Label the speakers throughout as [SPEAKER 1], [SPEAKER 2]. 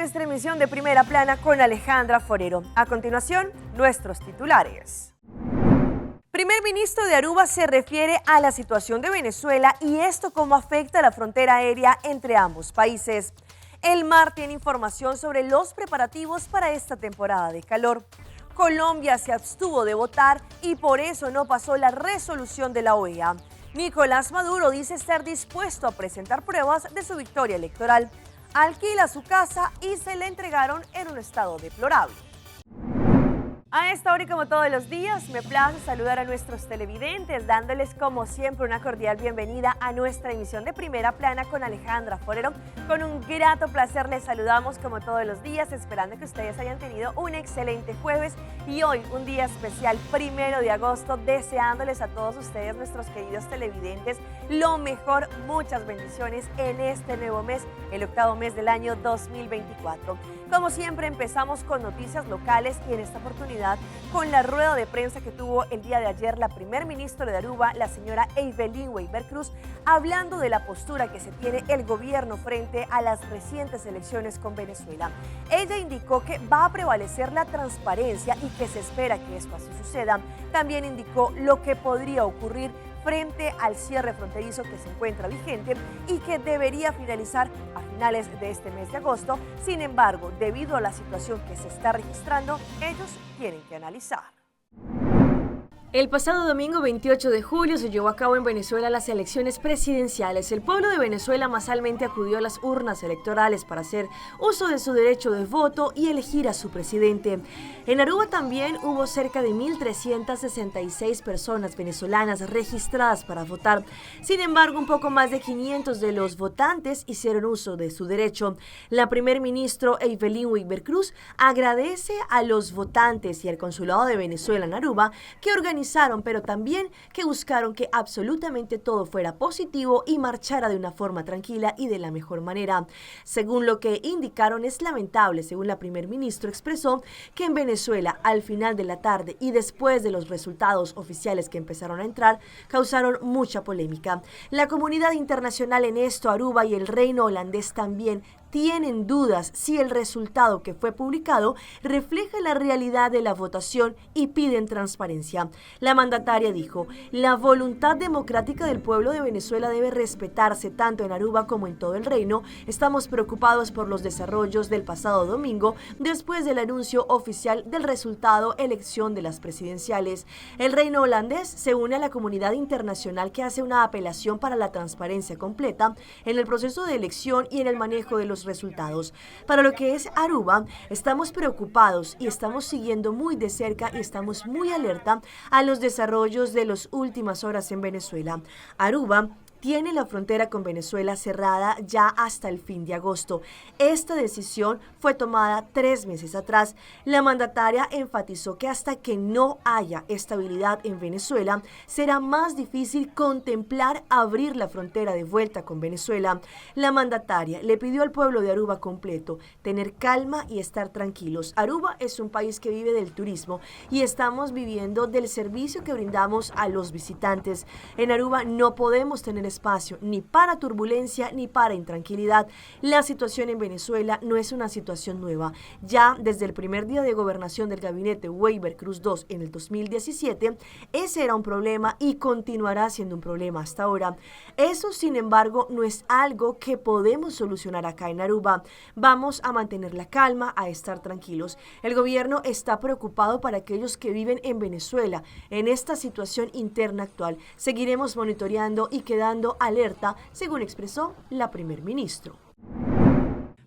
[SPEAKER 1] nuestra emisión de Primera Plana con Alejandra Forero. A continuación, nuestros titulares. Primer ministro de Aruba se refiere a la situación de Venezuela y esto cómo afecta la frontera aérea entre ambos países. El MAR tiene información sobre los preparativos para esta temporada de calor. Colombia se abstuvo de votar y por eso no pasó la resolución de la OEA. Nicolás Maduro dice estar dispuesto a presentar pruebas de su victoria electoral. Alquila su casa y se le entregaron en un estado deplorable. A esta hora y como todos los días, me place saludar a nuestros televidentes, dándoles como siempre una cordial bienvenida a nuestra emisión de Primera Plana con Alejandra Forero. Con un grato placer les saludamos como todos los días, esperando que ustedes hayan tenido un excelente jueves y hoy un día especial, 1 de agosto, deseándoles a todos ustedes, nuestros queridos televidentes, lo mejor, muchas bendiciones en este nuevo mes, el octavo mes del año 2024. Como siempre, empezamos con noticias locales y en esta oportunidad con la rueda de prensa que tuvo el día de ayer la primer ministra de Aruba, la señora Evelyn Weber Cruz, hablando de la postura que se tiene el gobierno frente a las recientes elecciones con Venezuela. Ella indicó que va a prevalecer la transparencia y que se espera que esto así suceda. También indicó lo que podría ocurrir frente al cierre fronterizo que se encuentra vigente y que debería finalizar a finales de este mes de agosto. Sin embargo, debido a la situación que se está registrando, ellos tienen que analizar. El pasado domingo 28 de julio se llevó a cabo en Venezuela las elecciones presidenciales. El pueblo de Venezuela masalmente acudió a las urnas electorales para hacer uso de su derecho de voto y elegir a su presidente. En Aruba también hubo cerca de 1.366 personas venezolanas registradas para votar. Sin embargo, un poco más de 500 de los votantes hicieron uso de su derecho. La primer ministro Evelyn Weber Cruz agradece a los votantes y al Consulado de Venezuela en Aruba que organizaron, pero también que buscaron que absolutamente todo fuera positivo y marchara de una forma tranquila y de la mejor manera. Según lo que indicaron, es lamentable, según la primer ministro expresó, que en Venezuela, al final de la tarde y después de los resultados oficiales que empezaron a entrar, causaron mucha polémica. La comunidad internacional en esto, Aruba y el reino holandés también, tienen dudas si el resultado que fue publicado refleja la realidad de la votación y piden transparencia. La mandataria dijo, la voluntad democrática del pueblo de Venezuela debe respetarse tanto en Aruba como en todo el reino. Estamos preocupados por los desarrollos del pasado domingo después del anuncio oficial del resultado elección de las presidenciales. El reino holandés se une a la comunidad internacional que hace una apelación para la transparencia completa en el proceso de elección y en el manejo de los resultados. Para lo que es Aruba, estamos preocupados y estamos siguiendo muy de cerca y estamos muy alerta a los desarrollos de las últimas horas en Venezuela. Aruba tiene la frontera con Venezuela cerrada ya hasta el fin de agosto. Esta decisión fue tomada 3 meses atrás. La mandataria enfatizó que hasta que no haya estabilidad en Venezuela, será más difícil contemplar abrir la frontera de vuelta con Venezuela. La mandataria le pidió al pueblo de Aruba completo tener calma y estar tranquilos. Aruba es un país que vive del turismo y estamos viviendo del servicio que brindamos a los visitantes. En Aruba no podemos tener espacio ni para turbulencia ni para intranquilidad. La situación en Venezuela no es una situación nueva. Ya desde el primer día de gobernación del gabinete Weber Cruz II en el 2017, ese era un problema y continuará siendo un problema hasta ahora. Eso, sin embargo, no es algo que podemos solucionar acá en Aruba. Vamos a mantener la calma, a estar tranquilos. El gobierno está preocupado para aquellos que viven en Venezuela en esta situación interna actual. Seguiremos monitoreando y quedando alerta, según expresó la primer ministro.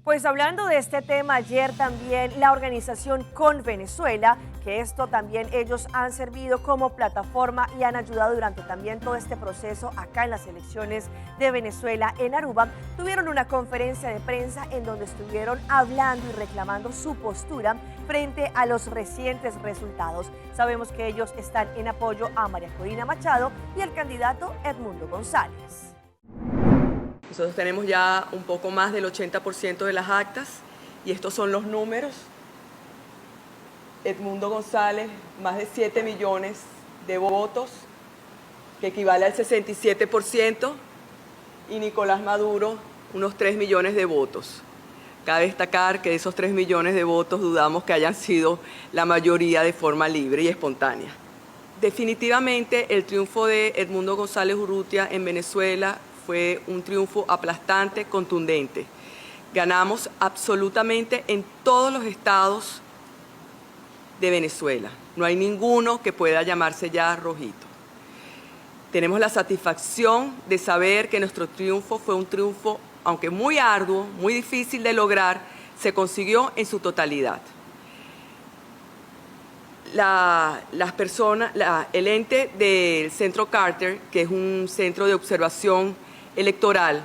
[SPEAKER 1] Pues hablando de este tema, ayer también la organización Con Venezuela, que esto también ellos han servido como plataforma y han ayudado durante también todo este proceso acá en las elecciones de Venezuela en Aruba, tuvieron una conferencia de prensa en donde estuvieron hablando y reclamando su postura frente a los recientes resultados. Sabemos que ellos están en apoyo a María Corina Machado y al candidato Edmundo González.
[SPEAKER 2] Nosotros tenemos ya un poco más del 80% de las actas y estos son los números. Edmundo González, más de 7 millones de votos, que equivale al 67%, y Nicolás Maduro, unos 3 millones de votos. Cabe destacar que de esos 3 millones de votos dudamos que hayan sido la mayoría de forma libre y espontánea. Definitivamente el triunfo de Edmundo González Urrutia en Venezuela fue un triunfo aplastante, contundente. Ganamos absolutamente en todos los estados de Venezuela. No hay ninguno que pueda llamarse ya rojito. Tenemos la satisfacción de saber que nuestro triunfo fue un triunfo, aunque muy arduo, muy difícil de lograr, se consiguió en su totalidad. El ente del Centro Carter, que es un centro de observación electoral,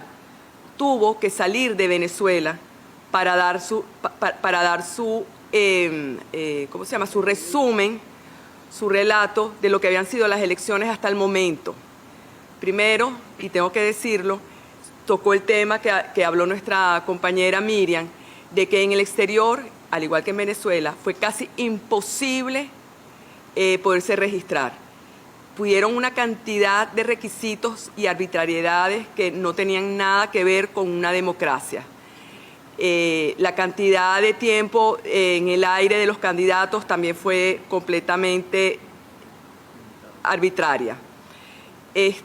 [SPEAKER 2] tuvo que salir de Venezuela para dar su resumen, su relato de lo que habían sido las elecciones hasta el momento. Primero, y tengo que decirlo, tocó el tema que habló nuestra compañera Miriam, de que en el exterior, al igual que en Venezuela, fue casi imposible poderse registrar. Pudieron una cantidad de requisitos y arbitrariedades que no tenían nada que ver con una democracia. La cantidad de tiempo en el aire de los candidatos también fue completamente arbitraria.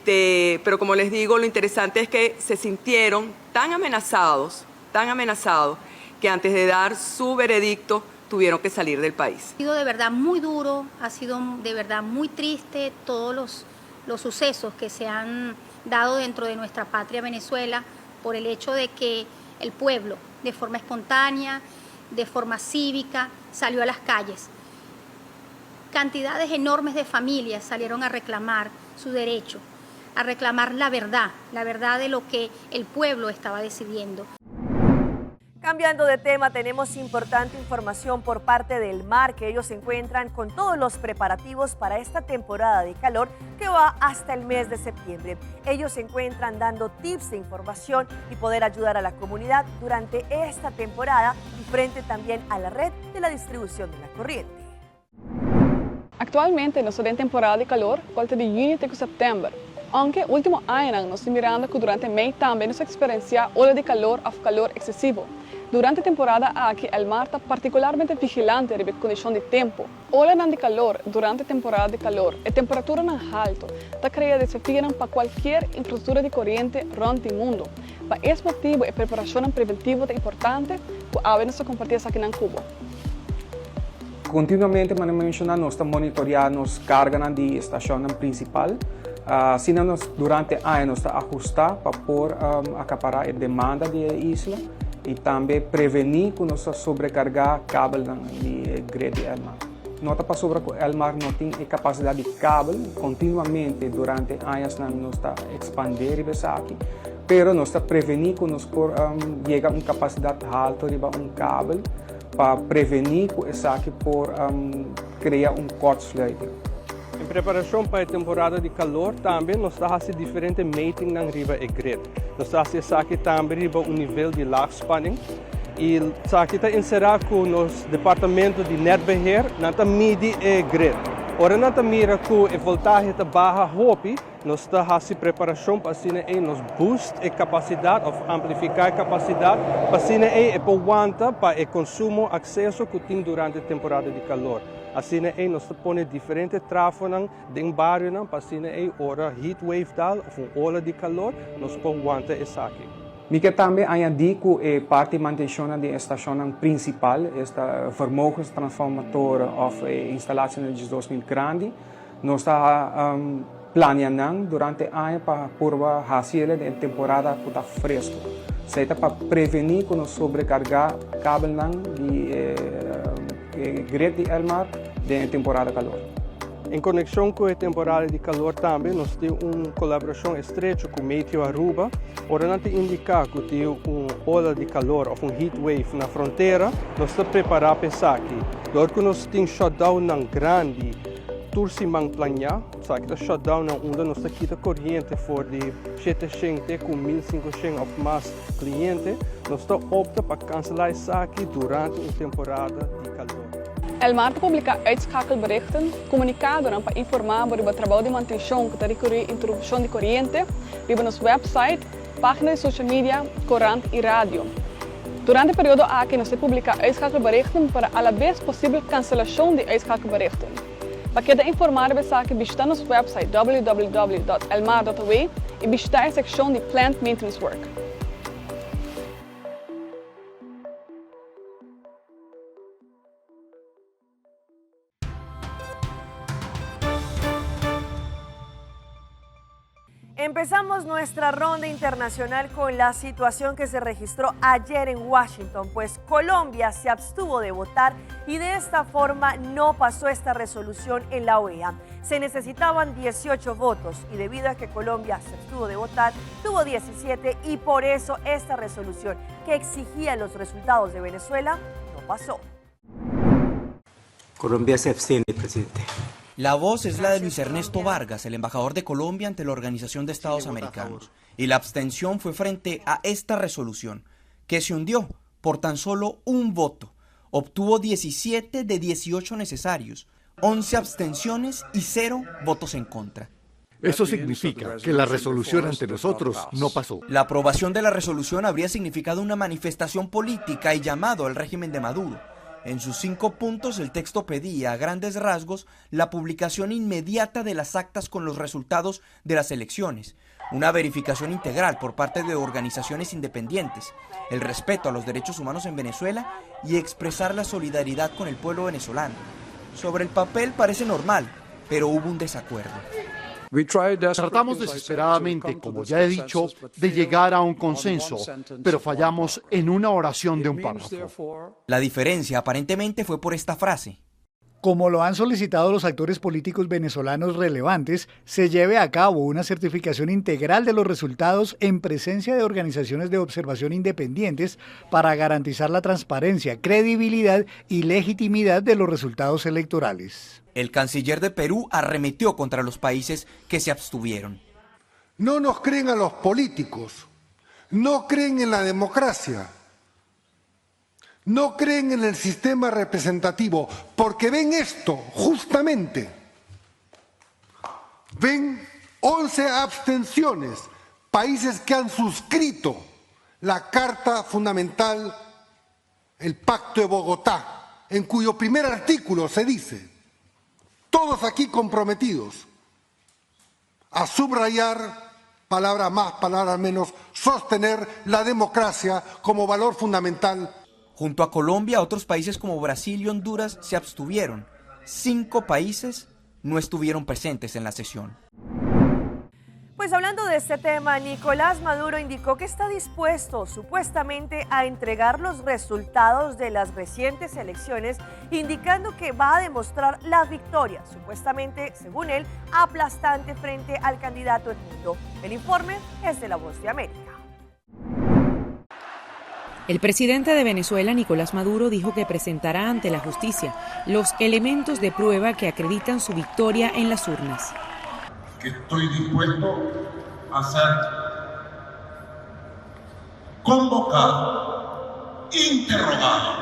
[SPEAKER 2] Pero como les digo, lo interesante es que se sintieron tan amenazados, que antes de dar su veredicto tuvieron que salir del país.
[SPEAKER 3] Ha sido de verdad muy duro, ha sido de verdad muy triste todos los sucesos que se han dado dentro de nuestra patria Venezuela por el hecho de que el pueblo, de forma espontánea, de forma cívica, salió a las calles. Cantidades enormes de familias salieron a reclamar su derecho, a reclamar la verdad de lo que el pueblo estaba decidiendo.
[SPEAKER 1] Cambiando de tema, tenemos importante información por parte del MAR, que ellos se encuentran con todos los preparativos para esta temporada de calor que va hasta el mes de septiembre. Ellos se encuentran dando tips de información y poder ayudar a la comunidad durante esta temporada y frente también a la red de la distribución de la corriente.
[SPEAKER 4] Actualmente nós estamos em temporada de calor, volta de junho até setembro. Aunque último ano nós estamos mirando que durante mês também nós experienciar ola de calor ou calor excessivo. Durante a temporada aqui, o mar está particularmente vigilante sobre a condição de tempo. Ola de calor durante a temporada de calor e temperatura não alta está criando desafios para qualquer infraestrutura de corrente rondante o mundo. Para esse motivo, a preparação preventiva é importante que a nós compartilhamos aqui em Cuba.
[SPEAKER 5] Continuamente, como mencionar, nós estamos monitorando as cargas de estação principal. Assim, durante o ano, nós estamos ajustando para poder acaparar a demanda da isla e também prevenir que nós sobrecargar cabo de grade do mar. Nota para sobre o mar não tem capacidade de cabo continuamente durante anos nós está expandir isso aqui, pero nós está prevenir que nós chega uma capacidade alta de cabo para prevenir que isso aqui por criar corte-circuito.
[SPEAKER 6] Em preparação para a temporada de calor, também nós estamos fazendo diferentes meetings na riba e grid. Nós estamos fazendo também riba um nível de laagspanning. E aqui está encerrado com os departamentos de netbeheer, na midi e grid. Ora, na mira que a voltagem está baixa, hopi, nós estamos fazendo preparação para assim nós boost a capacidade, ou amplificar a capacidade, para assim aguenta para o consumo, acesso que tem durante a temporada de calor. Assim nós põe diferentes tráfegos em bairro, para assim hora heat wave tal, ou ola de calor, nós aguenta isso aqui.
[SPEAKER 5] Mica também añadir que parte de manutenção da estação principal, esta vermogenstransformator ou instalação de 2000 grande, nós estamos planeando durante o ano para pôr fazer a temporada que está fresco. Seja para prevenir que nós sobrecargar cabo de grande do mar na temporada de calor.
[SPEAKER 6] Em conexão com a temporada de calor também, nós temos uma colaboração estreita com o Meteo Aruba. Ora, não te indicar que tem uma ola de calor ou heat wave na fronteira, nós estamos preparados para isso aqui. Logo que nós temos shutdown grande, turcimang planya, sabe que shutdown onde nós temos quita corrente for de 700 com 1500 ou mais clientes, nós estamos optando para cancelar isso aqui durante a temporada de calor.
[SPEAKER 4] El MAR publica uitschakelberichten, comunicaderen para informar sobre o trabalho de manutenção que está requerir interrupção de corrente, sobre nosso website, página de social media, corrente e rádio. Durante de periode A kunnen ze publica uitschakelberichten para a la vez possível cancelação de uitschakelberichten. Para quedar informado sobre zaken, visita nosso website www.elmar.we e visita a secção de Plant Maintenance Work.
[SPEAKER 1] Empezamos nuestra ronda internacional con la situación que se registró ayer en Washington, pues Colombia se abstuvo de votar y de esta forma no pasó esta resolución en la OEA. Se necesitaban 18 votos y debido a que Colombia se abstuvo de votar, tuvo 17 y por eso esta resolución que exigía los resultados de Venezuela no pasó.
[SPEAKER 7] Colombia se abstiene, presidente.
[SPEAKER 8] La voz es la de Luis Ernesto Vargas, el embajador de Colombia ante la Organización de Estados Americanos. Y la abstención fue frente a esta resolución, que se hundió por tan solo un voto. Obtuvo 17 de 18 necesarios, 11 abstenciones y 0 votos en contra.
[SPEAKER 9] Eso significa que la resolución ante nosotros no pasó.
[SPEAKER 8] La aprobación de la resolución habría significado una manifestación política y llamado al régimen de Maduro. En sus 5 puntos, el texto pedía, a grandes rasgos, la publicación inmediata de las actas con los resultados de las elecciones, una verificación integral por parte de organizaciones independientes, el respeto a los derechos humanos en Venezuela y expresar la solidaridad con el pueblo venezolano. Sobre el papel parece normal, pero hubo un desacuerdo.
[SPEAKER 9] Tratamos desesperadamente, como ya he dicho, de llegar a un consenso, pero fallamos en una oración de un párrafo.
[SPEAKER 8] La diferencia aparentemente fue por esta frase.
[SPEAKER 10] Como lo han solicitado los actores políticos venezolanos relevantes, se lleve a cabo una certificación integral de los resultados en presencia de organizaciones de observación independientes para garantizar la transparencia, credibilidad y legitimidad de los resultados electorales.
[SPEAKER 8] El canciller de Perú arremetió contra los países que se abstuvieron.
[SPEAKER 11] No nos creen a los políticos, no creen en la democracia. No creen en el sistema representativo, porque ven esto, justamente. Ven 11 abstenciones, países que han suscrito la Carta Fundamental, el Pacto de Bogotá, en cuyo primer artículo se dice, todos aquí comprometidos a subrayar, palabra más, palabra menos, sostener la democracia como valor fundamental.
[SPEAKER 8] Junto a Colombia, otros países como Brasil y Honduras se abstuvieron. 5 países no estuvieron presentes en la sesión.
[SPEAKER 1] Pues hablando de este tema, Nicolás Maduro indicó que está dispuesto supuestamente a entregar los resultados de las recientes elecciones, indicando que va a demostrar la victoria, supuestamente, según él, aplastante frente al candidato Edmundo. El informe es de La Voz de América.
[SPEAKER 12] El presidente de Venezuela, Nicolás Maduro, dijo que presentará ante la justicia los elementos de prueba que acreditan su victoria en las urnas.
[SPEAKER 13] Que estoy dispuesto a ser convocado, interrogado,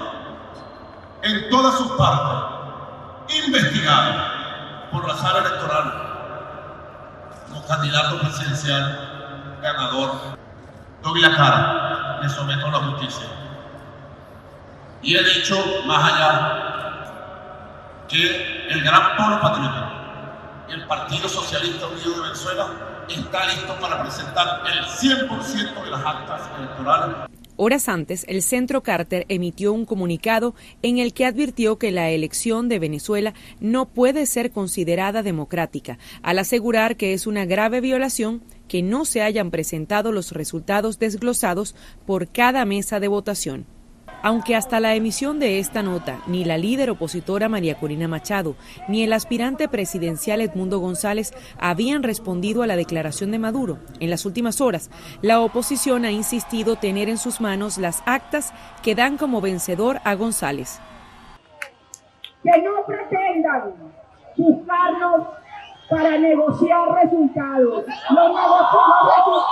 [SPEAKER 13] en todas sus partes, investigado por la sala electoral como candidato presidencial ganador. Doy la cara, me someto a la justicia. Y he dicho, más allá, que el gran polo patriótico, el Partido Socialista Unido de Venezuela, está listo para presentar el 100% de las actas electorales.
[SPEAKER 12] Horas antes, el Centro Carter emitió un comunicado en el que advirtió que la elección de Venezuela no puede ser considerada democrática, al asegurar que es una grave violación que no se hayan presentado los resultados desglosados por cada mesa de votación. Aunque hasta la emisión de esta nota, ni la líder opositora María Corina Machado, ni el aspirante presidencial Edmundo González habían respondido a la declaración de Maduro. En las últimas horas, la oposición ha insistido tener en sus manos las actas que dan como vencedor a González.
[SPEAKER 14] Que no pretendan buscarnos para negociar resultados. Los resultados.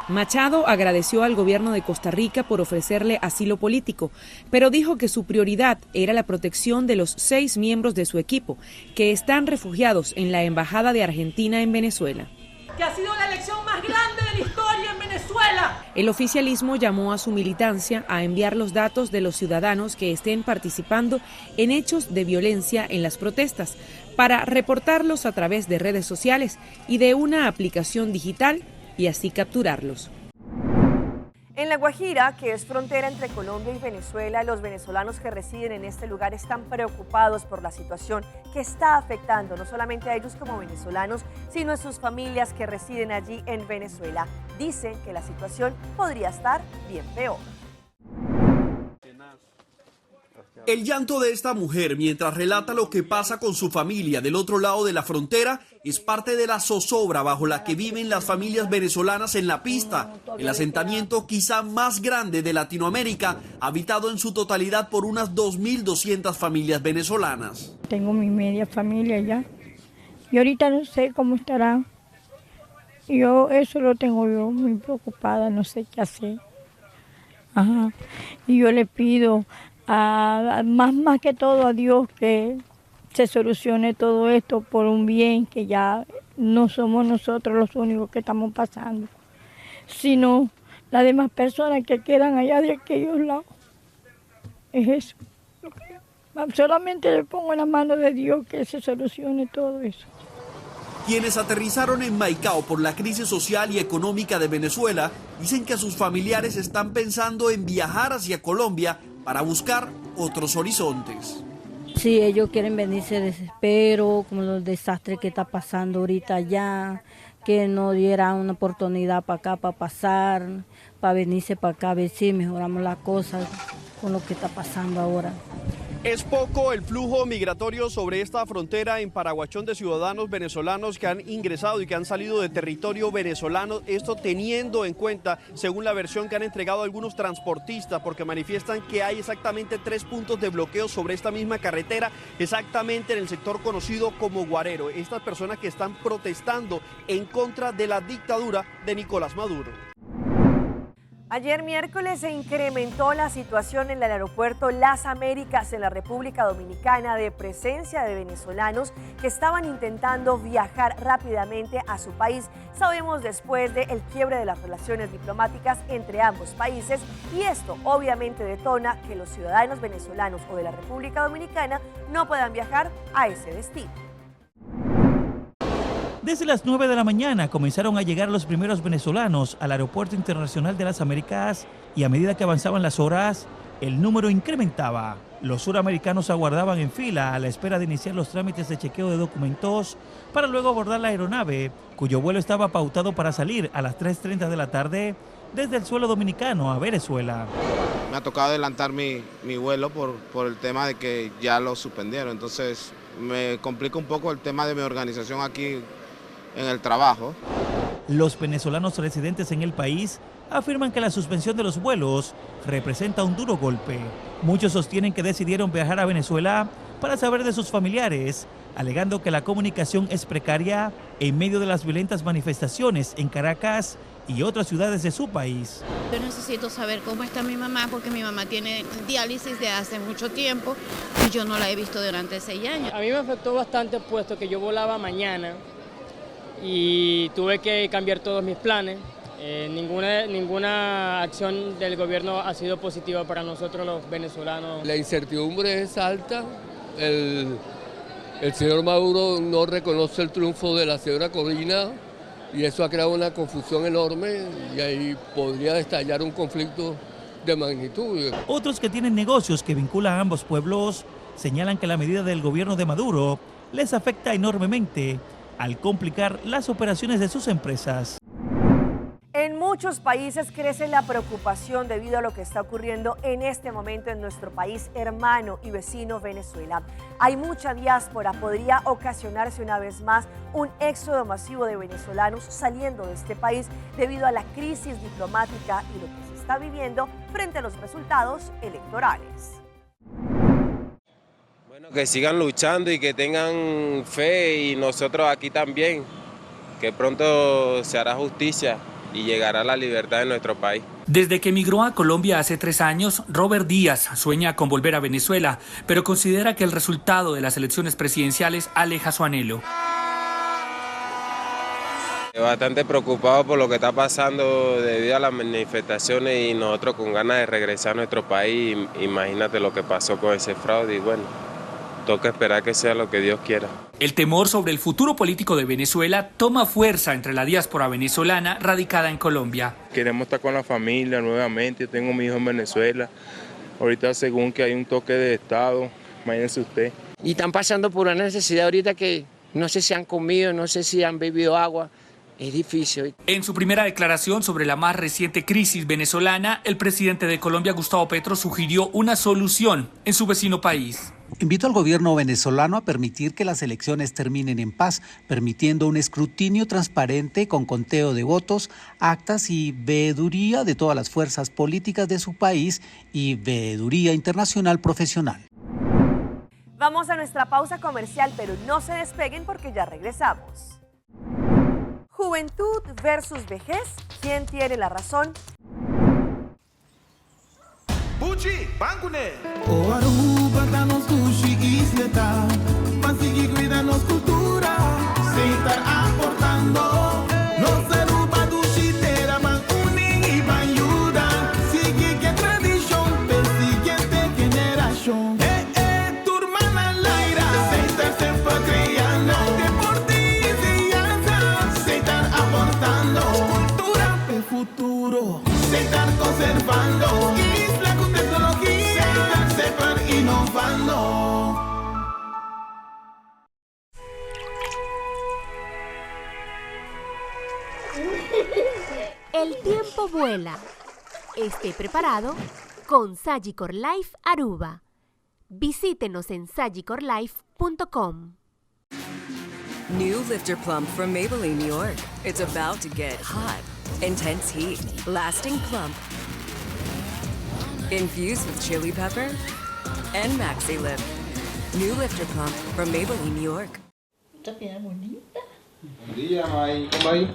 [SPEAKER 12] Machado agradeció al gobierno de Costa Rica por ofrecerle asilo político, pero dijo que su prioridad era la protección de los 6 miembros de su equipo, que están refugiados en la Embajada de Argentina en Venezuela.
[SPEAKER 15] Que ha sido la elección más grande de la historia en Venezuela.
[SPEAKER 12] El oficialismo llamó a su militancia a enviar los datos de los ciudadanos que estén participando en hechos de violencia en las protestas para reportarlos a través de redes sociales y de una aplicación digital y así capturarlos.
[SPEAKER 1] En La Guajira, que es frontera entre Colombia y Venezuela, los venezolanos que residen en este lugar están preocupados por la situación que está afectando no solamente a ellos como venezolanos, sino a sus familias que residen allí en Venezuela. Dicen que la situación podría estar bien peor.
[SPEAKER 7] El llanto de esta mujer mientras relata lo que pasa con su familia del otro lado de la frontera es parte de la zozobra bajo la que viven las familias venezolanas en La Pista, el asentamiento quizá más grande de Latinoamérica, habitado en su totalidad por unas 2.200 familias venezolanas.
[SPEAKER 15] Tengo mi media familia ya y ahorita no sé cómo estará. Eso lo tengo yo muy preocupada, no sé qué hacer. Y yo le pido más que todo a Dios que se solucione todo esto por un bien, que ya no somos nosotros los únicos que estamos pasando, sino las demás personas que quedan allá de aquellos lados. Es eso. Solamente le pongo en la mano de Dios que se solucione todo eso.
[SPEAKER 7] Quienes aterrizaron en Maicao por la crisis social y económica de Venezuela dicen que sus familiares están pensando en viajar hacia Colombia para buscar otros horizontes.
[SPEAKER 15] Sí, ellos quieren venirse de desespero, como los desastres que está pasando ahorita allá, que no diera una oportunidad para acá, para pasar, para venirse para acá, a ver si mejoramos las cosas con lo que está pasando ahora.
[SPEAKER 7] Es poco el flujo migratorio sobre esta frontera en Paraguachón de ciudadanos venezolanos que han ingresado y que han salido de territorio venezolano, esto teniendo en cuenta, según la versión que han entregado algunos transportistas, porque manifiestan que hay exactamente 3 puntos de bloqueo sobre esta misma carretera, exactamente en el sector conocido como Guarero. Estas personas que están protestando en contra de la dictadura de Nicolás Maduro.
[SPEAKER 1] Ayer miércoles se incrementó la situación en el aeropuerto Las Américas en la República Dominicana de presencia de venezolanos que estaban intentando viajar rápidamente a su país. Sabemos después del quiebre de las relaciones diplomáticas entre ambos países y esto obviamente detona que los ciudadanos venezolanos o de la República Dominicana no puedan viajar a ese destino.
[SPEAKER 16] Desde las 9 de la mañana comenzaron a llegar los primeros venezolanos al Aeropuerto Internacional de las Américas y a medida que avanzaban las horas, el número incrementaba. Los suramericanos aguardaban en fila a la espera de iniciar los trámites de chequeo de documentos para luego abordar la aeronave, cuyo vuelo estaba pautado para salir a las 3:30 de la tarde desde el suelo dominicano a Venezuela.
[SPEAKER 17] Me ha tocado adelantar mi vuelo por el tema de que ya lo suspendieron, entonces me complica un poco el tema de mi organización aquí en el trabajo.
[SPEAKER 16] Los venezolanos residentes en el país afirman que la suspensión de los vuelos representa un duro golpe. Muchos sostienen que decidieron viajar a Venezuela para saber de sus familiares, alegando que la comunicación es precaria en medio de las violentas manifestaciones en Caracas y otras ciudades de su país.
[SPEAKER 18] Yo necesito saber cómo está mi mamá porque mi mamá tiene diálisis de hace mucho tiempo y yo no la he visto durante 6 años.
[SPEAKER 19] A mí me afectó bastante puesto que yo volaba mañana y tuve que cambiar todos mis planes. Ninguna acción del gobierno ha sido positiva para nosotros los venezolanos.
[SPEAKER 20] La incertidumbre es alta. El señor Maduro no reconoce el triunfo de la señora Corina y eso ha creado una confusión enorme y ahí podría estallar un conflicto de magnitud.
[SPEAKER 16] Otros que tienen negocios que vinculan a ambos pueblos señalan que la medida del gobierno de Maduro les afecta enormemente al complicar las operaciones de sus empresas.
[SPEAKER 1] En muchos países crece la preocupación debido a lo que está ocurriendo en este momento en nuestro país hermano y vecino Venezuela. Hay mucha diáspora, podría ocasionarse una vez más un éxodo masivo de venezolanos saliendo de este país debido a la crisis diplomática y lo que se está viviendo frente a los resultados electorales.
[SPEAKER 21] Bueno, que sigan luchando y que tengan fe y nosotros aquí también, que pronto se hará justicia y llegará la libertad en nuestro país.
[SPEAKER 22] Desde que emigró a Colombia hace 3 años, Robert Díaz sueña con volver a Venezuela, pero considera que el resultado de las elecciones presidenciales aleja su anhelo.
[SPEAKER 21] Bastante preocupado por lo que está pasando debido a las manifestaciones y nosotros con ganas de regresar a nuestro país. Imagínate lo que pasó con ese fraude y bueno, toca esperar que sea lo que Dios quiera.
[SPEAKER 22] El temor sobre el futuro político de Venezuela toma fuerza entre la diáspora venezolana radicada en Colombia.
[SPEAKER 2] Queremos estar con la familia nuevamente, yo tengo mi hijo en Venezuela. Ahorita según que hay un toque de estado, imagínense usted.
[SPEAKER 3] Y están pasando por una necesidad ahorita que no sé si han comido, no sé si han bebido agua. Es difícil.
[SPEAKER 22] En su primera declaración sobre la más reciente crisis venezolana, el presidente de Colombia, Gustavo Petro, sugirió una solución en su vecino país.
[SPEAKER 23] Invito al gobierno venezolano a permitir que las elecciones terminen en paz, permitiendo un escrutinio transparente con conteo de votos, actas y veeduría de todas las fuerzas políticas de su país y veeduría internacional profesional.
[SPEAKER 1] Vamos a nuestra pausa comercial, pero no se despeguen porque ya regresamos. Juventud versus vejez, ¿quién tiene la razón?
[SPEAKER 24] Pucci, Bancune. O Aruba danos sushi isleta, Pansigi cuidanos cultura, se estar aportando. Nos Aruba dushi tera man uning y man ayuda, sigue que tradición, per siguiente generación. Tu hermana Laira, se estar siempre creando, se estar aportando, cultura per futuro, se estar conservando.
[SPEAKER 25] El tiempo vuela. Esté preparado con Sagicor Life Aruba. Visítenos en sagicorlife.com.
[SPEAKER 26] New Lifter Plump from Maybelline, New York. It's about to get hot. Intense heat, lasting plump. Infused with chili pepper and Maxi Lip. New Lifter Plump from Maybelline, New York.
[SPEAKER 27] Esta piel bonita.
[SPEAKER 28] Bom dia, mãe. Como vai?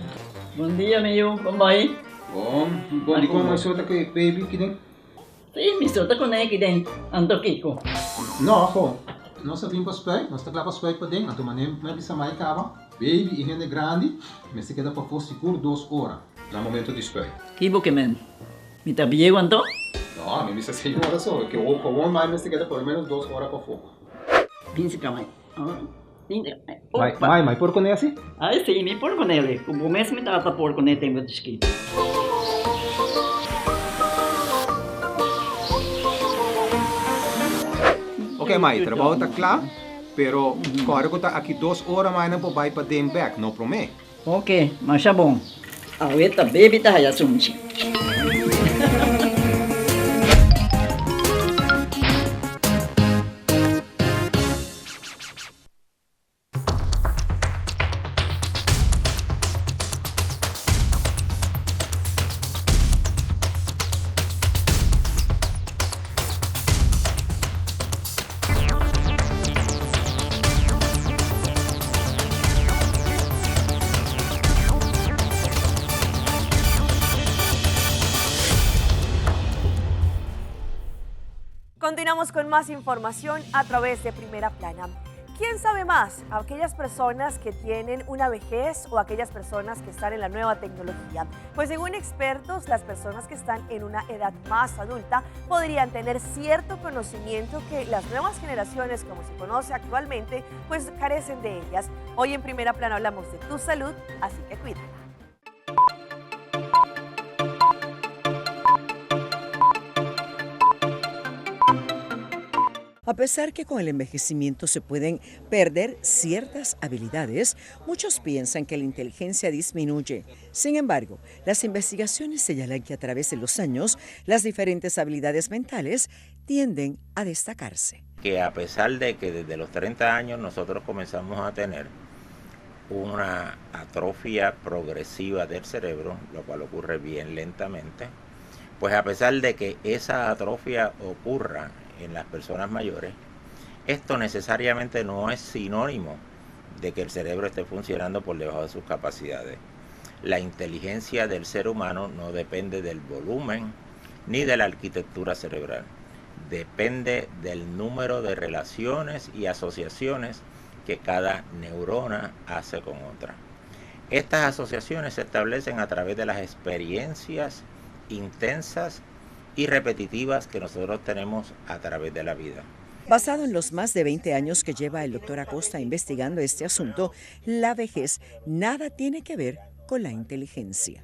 [SPEAKER 27] Bom dia, meu. Como vai?
[SPEAKER 28] Bom. Bom, di ko may sota kay baby kideng?
[SPEAKER 27] Sim, me solta com ele aqui dentro. Ando Kiko.
[SPEAKER 28] No, ako. Nós vim para spray, nós tá lá para spray para dentro. Então, mané, mas bisa mai kaba. Baby, e rende grande, mas se queda para for seguro 2 horas. No momento de spray.
[SPEAKER 27] Kibo que men. Me tá bien quanto?
[SPEAKER 28] No, a mí me dice 6 horas solo, que o con mais se queda por lo menos 2 horas para fogo.
[SPEAKER 27] Pince camai.
[SPEAKER 28] Mai, por con esse?
[SPEAKER 27] Ah, sim, me por com ele. Como mesmo me tava por com ele tem muito escrito.
[SPEAKER 28] Ok, Mai, trabalho tá claro, pero agora que tá aqui 2 horas mais não pode ir para dem back, não promete.
[SPEAKER 27] Ok, mas tá bom. Ahorita baby tá já sunchi.
[SPEAKER 1] Continuamos con más información a través de Primera Plana. ¿Quién sabe más? ¿Aquellas personas que tienen una vejez o aquellas personas que están en la nueva tecnología? Pues según expertos, las personas que están en una edad más adulta podrían tener cierto conocimiento que las nuevas generaciones, como se conoce actualmente, pues carecen de ellas. Hoy en Primera Plana hablamos de tu salud, así que cuídala.
[SPEAKER 29] A pesar que con el envejecimiento se pueden perder ciertas habilidades, muchos piensan que la inteligencia disminuye. Sin embargo, las investigaciones señalan que a través de los años, las diferentes habilidades mentales tienden a destacarse.
[SPEAKER 30] Que a pesar de que desde los 30 años nosotros comenzamos a tener una atrofia progresiva del cerebro, lo cual ocurre bien lentamente, pues a pesar de que esa atrofia ocurra en las personas mayores, esto necesariamente no es sinónimo de que el cerebro esté funcionando por debajo de sus capacidades. La inteligencia del ser humano no depende del volumen ni de la arquitectura cerebral. Depende del número de relaciones y asociaciones que cada neurona hace con otra. Estas asociaciones se establecen a través de las experiencias intensas y repetitivas que nosotros tenemos a través de la vida.
[SPEAKER 29] Basado en los más de 20 años que lleva el doctor Acosta investigando este asunto, la vejez nada tiene que ver con la inteligencia.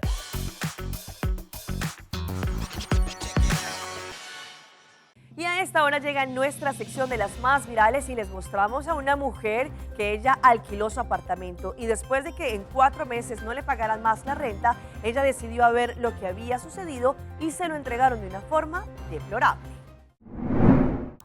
[SPEAKER 1] Y a esta hora llega nuestra sección de las más virales y les mostramos a una mujer que ella alquiló su apartamento y después de que en 4 meses no le pagaran más la renta, ella decidió a ver lo que había sucedido y se lo entregaron de una forma deplorable.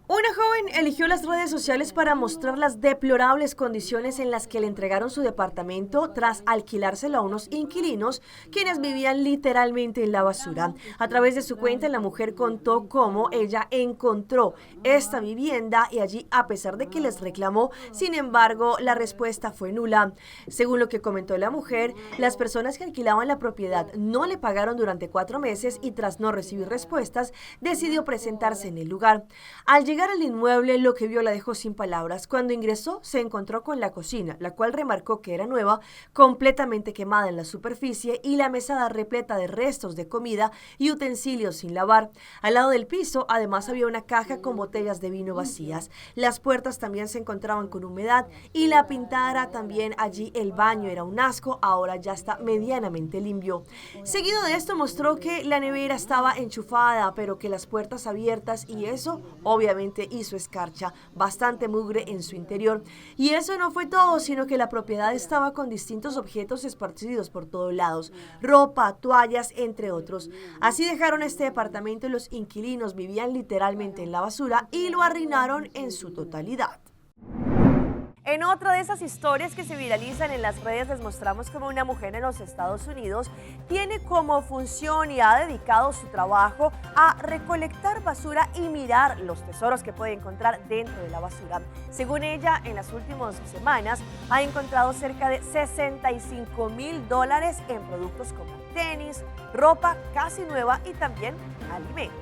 [SPEAKER 1] Una joven eligió las redes sociales para mostrar las deplorables condiciones en las que le entregaron su departamento tras alquilárselo a unos inquilinos quienes vivían literalmente en la basura. A través de su cuenta, la mujer contó cómo ella encontró esta vivienda y allí, a pesar de que les reclamó, sin embargo, la respuesta fue nula. Según lo que comentó la mujer, las personas que alquilaban la propiedad no le pagaron durante 4 meses y tras no recibir respuestas, decidió presentarse en el lugar. Al llegar al inmueble, lo que vio la dejó sin palabras. Cuando ingresó, se encontró con la cocina, la cual remarcó que era nueva, completamente quemada en la superficie y la mesada repleta de restos de comida y utensilios sin lavar. Al lado del piso, además, había una caja con botellas de vino vacías. Las puertas también se encontraban con humedad y la pintada también allí. El baño era un asco, ahora ya está medianamente limpio. Seguido de esto, mostró que la nevera estaba enchufada, pero que las puertas abiertas y eso, obviamente, hizo escarcha, bastante mugre en su interior. Y eso no fue todo, sino que la propiedad estaba con distintos objetos esparcidos por todos lados, ropa, toallas, entre otros. Así dejaron este departamento y los inquilinos vivían literalmente en la basura y lo arruinaron en su totalidad. En otra de esas historias que se viralizan en las redes les mostramos cómo una mujer en los Estados Unidos tiene como función y ha dedicado su trabajo a recolectar basura y mirar los tesoros que puede encontrar dentro de la basura. Según ella, en las últimas semanas ha encontrado cerca de $65,000 en productos como tenis, ropa casi nueva y también alimentos.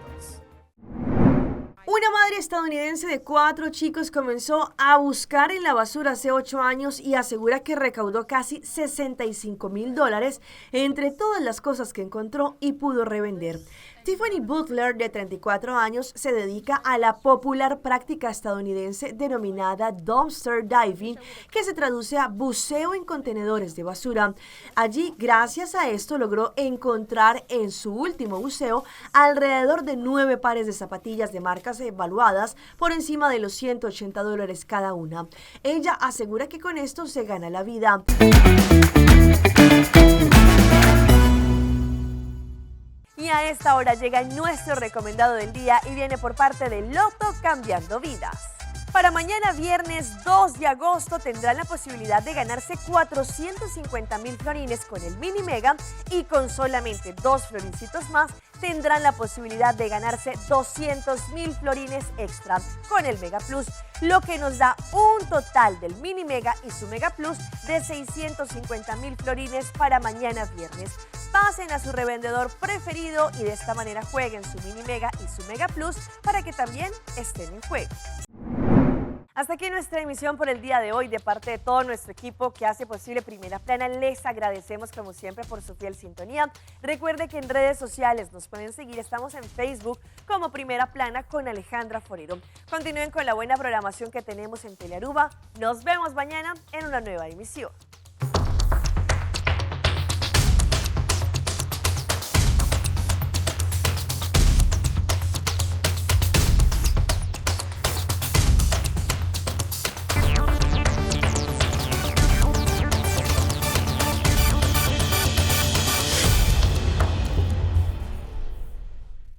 [SPEAKER 1] Una madre estadounidense de 4 chicos comenzó a buscar en la basura hace 8 años y asegura que recaudó casi $65,000 entre todas las cosas que encontró y pudo revender. Tiffany Butler, de 34 años, se dedica a la popular práctica estadounidense denominada dumpster diving, que se traduce a buceo en contenedores de basura. Allí, gracias a esto, logró encontrar en su último buceo alrededor de 9 pares de zapatillas de marcas evaluadas por encima de los $180 cada una. Ella asegura que con esto se gana la vida. Y a esta hora llega nuestro recomendado del día y viene por parte de Loto Cambiando Vidas. Para mañana viernes 2 de agosto tendrán la posibilidad de ganarse 450,000 florines con el Mini Mega y con solamente 2 florincitos más tendrán la posibilidad de ganarse 200,000 florines extra con el Mega Plus, lo que nos da un total del Mini Mega y su Mega Plus de 650,000 florines para mañana viernes. Pasen a su revendedor preferido y de esta manera jueguen su Mini Mega y su Mega Plus para que también estén en juego. Hasta aquí nuestra emisión por el día de hoy. De parte de todo nuestro equipo que hace posible Primera Plana, les agradecemos como siempre por su fiel sintonía. Recuerde que en redes sociales nos pueden seguir. Estamos en Facebook como Primera Plana con Alejandra Forero. Continúen con la buena programación que tenemos en Telearuba. Nos vemos mañana en una nueva emisión.